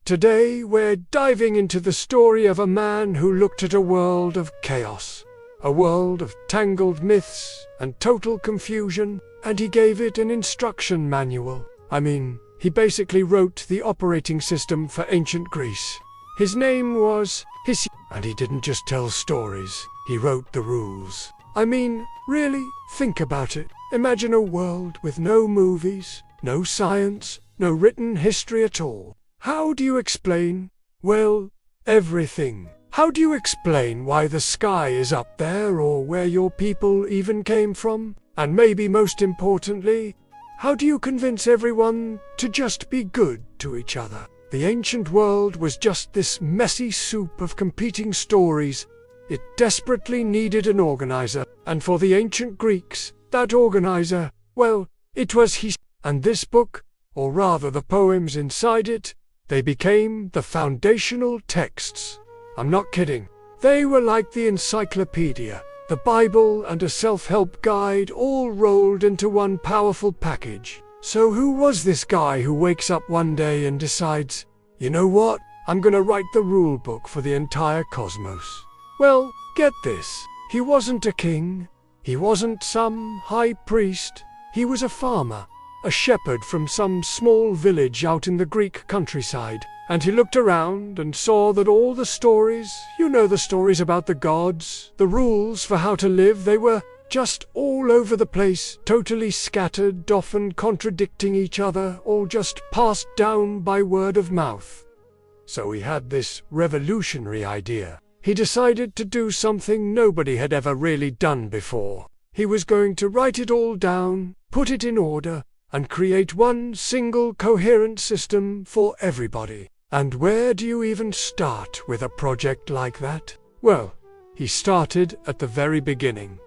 Today we're diving into the story of a man who looked at a world of chaos, a world of tangled myths and total confusion, and he gave it an instruction manual. He basically wrote the operating system for ancient Greece. His name was Hesiod, and he didn't just tell stories, he wrote the rules. Really, think about it. Imagine a world with no movies, no science, no written history at all. How do you explain? Well, everything. How do you explain why the sky is up there or where your people even came from? And maybe most importantly, how do you convince everyone to just be good to each other? The ancient world was just this messy soup of competing stories. It desperately needed an organizer, and for the ancient Greeks, that organizer, well, it was Hesiod. And this book, or rather the poems inside it, they became the foundational texts. I'm not kidding. They were like the encyclopedia, the Bible, and a self-help guide all rolled into one powerful package. So who was this guy who wakes up one day and decides, you know what, I'm gonna write the rule book for the entire cosmos? Well, get this. He wasn't a king. He wasn't some high priest. He was a farmer, a shepherd from some small village out in the Greek countryside. And he looked around and saw that all the stories, the stories about the gods, the rules for how to live, they were just all over the place, totally scattered, often contradicting each other, all just passed down by word of mouth. So he had this revolutionary idea. He decided to do something nobody had ever really done before. He was going to write it all down, put it in order, and create one single coherent system for everybody. And where do you even start with a project like that? Well, he started at the very beginning.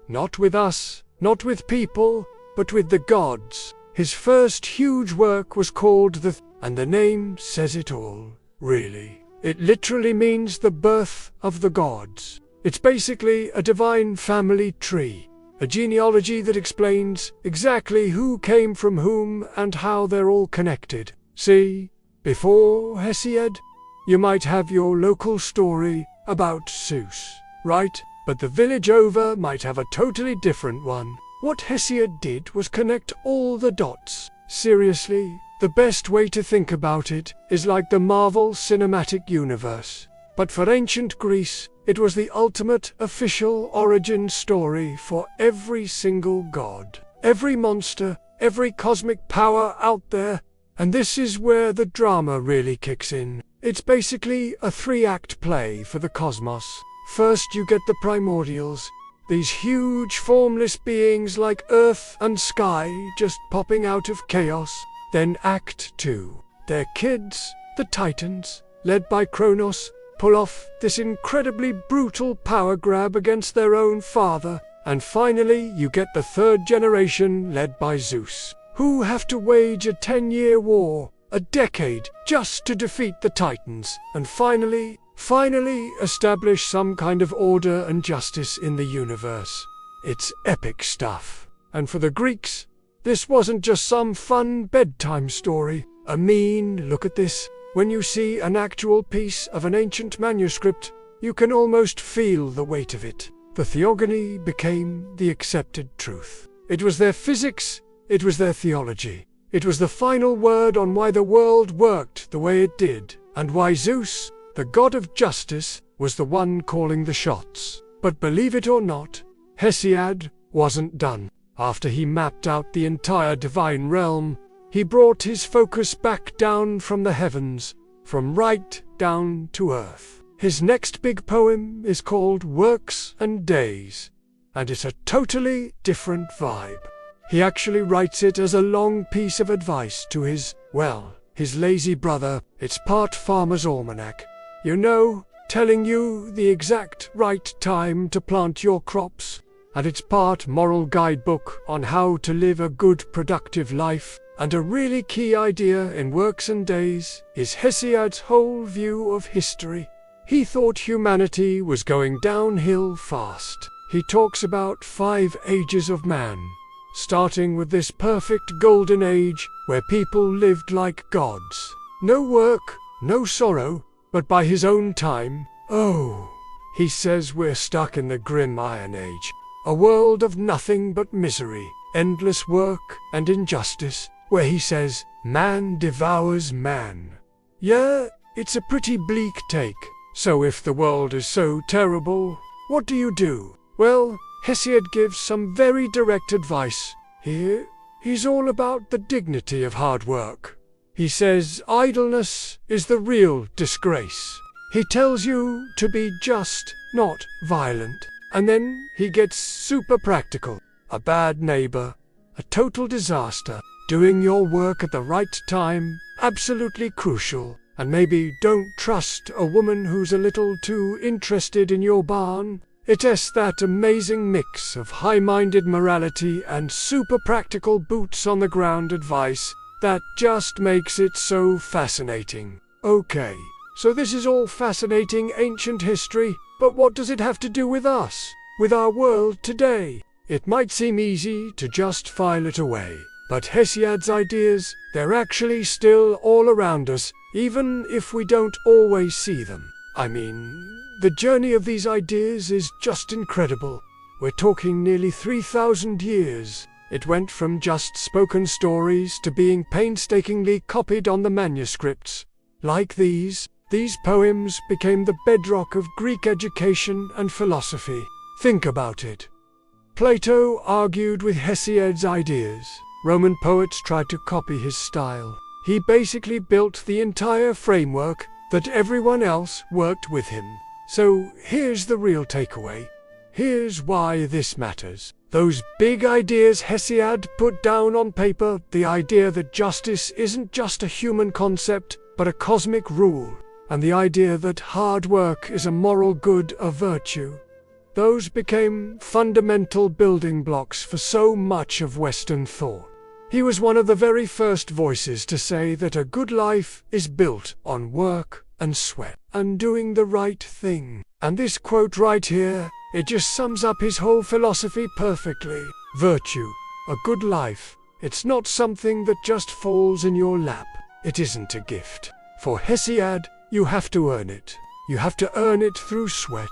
Not with us, not with people, but with the gods. His first huge work was called and the name says it all, really. It literally means the birth of the gods. It's basically a divine family tree. A genealogy that explains exactly who came from whom and how they're all connected. See, before Hesiod, you might have your local story about Zeus, right? But the village over might have a totally different one. What Hesiod did was connect all the dots. Seriously, the best way to think about it is like the Marvel Cinematic Universe. But for ancient Greece, it was the ultimate official origin story for every single god, every monster, every cosmic power out there. And this is where the drama really kicks in. It's basically a 3-act play for the cosmos. First you get the primordials, these huge formless beings like earth and sky just popping out of chaos. Then Act 2, their kids, the Titans, led by Kronos, pull off this incredibly brutal power grab against their own father. And finally you get the 3rd generation led by Zeus, who have to wage a 10-year war, a decade, just to defeat the Titans, and finally establish some kind of order and justice in the universe. It's epic stuff. And for the Greeks, this wasn't just some fun bedtime story. Look at this. When you see an actual piece of an ancient manuscript, you can almost feel the weight of it. The theogony became the accepted truth. It was their physics, it was their theology. It was the final word on why the world worked the way it did, and why Zeus, the god of justice, was the one calling the shots. But believe it or not, Hesiod wasn't done. After he mapped out the entire divine realm, he brought his focus back down from the heavens, from right down to earth. His next big poem is called Works and Days, and it's a totally different vibe. He actually writes it as a long piece of advice to his lazy brother. It's part farmer's almanac, telling you the exact right time to plant your crops, and it's part moral guidebook on how to live a good, productive life. And a really key idea in Works and Days is Hesiod's whole view of history. He thought humanity was going downhill fast. He talks about 5 ages of man, starting with this perfect golden age where people lived like gods. No work, no sorrow, but by his own time. Oh, he says we're stuck in the grim Iron Age, a world of nothing but misery, endless work and injustice, where he says, man devours man. Yeah, it's a pretty bleak take. So if the world is so terrible, what do you do? Well, Hesiod gives some very direct advice. Here, he's all about the dignity of hard work. He says idleness is the real disgrace. He tells you to be just, not violent. And then he gets super practical. A bad neighbor, a total disaster, doing your work at the right time, absolutely crucial. And maybe don't trust a woman who's a little too interested in your barn. It's that amazing mix of high-minded morality and super practical boots-on-the-ground advice that just makes it so fascinating. Okay, so this is all fascinating ancient history, but what does it have to do with us, with our world today? It might seem easy to just file it away, but Hesiod's ideas, they're actually still all around us, even if we don't always see them. I mean, the journey of these ideas is just incredible. We're talking nearly 3,000 years. It went from just spoken stories to being painstakingly copied on the manuscripts. Like these poems became the bedrock of Greek education and philosophy. Think about it. Plato argued with Hesiod's ideas. Roman poets tried to copy his style. He basically built the entire framework that everyone else worked with him. So here's the real takeaway. Here's why this matters. Those big ideas Hesiod put down on paper, the idea that justice isn't just a human concept, but a cosmic rule, and the idea that hard work is a moral good, a virtue. Those became fundamental building blocks for so much of Western thought. He was one of the very first voices to say that a good life is built on work and sweat and doing the right thing. And this quote right here, it just sums up his whole philosophy perfectly. Virtue, a good life, it's not something that just falls in your lap. It isn't a gift. For Hesiod, you have to earn it. You have to earn it through sweat.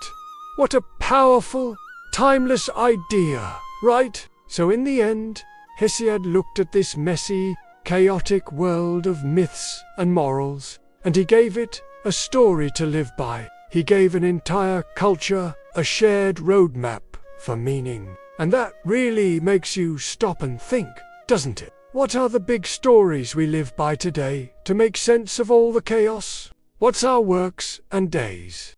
What a powerful, timeless idea, right? So in the end, Hesiod looked at this messy, chaotic world of myths and morals, and he gave it a story to live by. He gave an entire culture a shared roadmap for meaning. And that really makes you stop and think, doesn't it? What are the big stories we live by today to make sense of all the chaos? What's our works and days?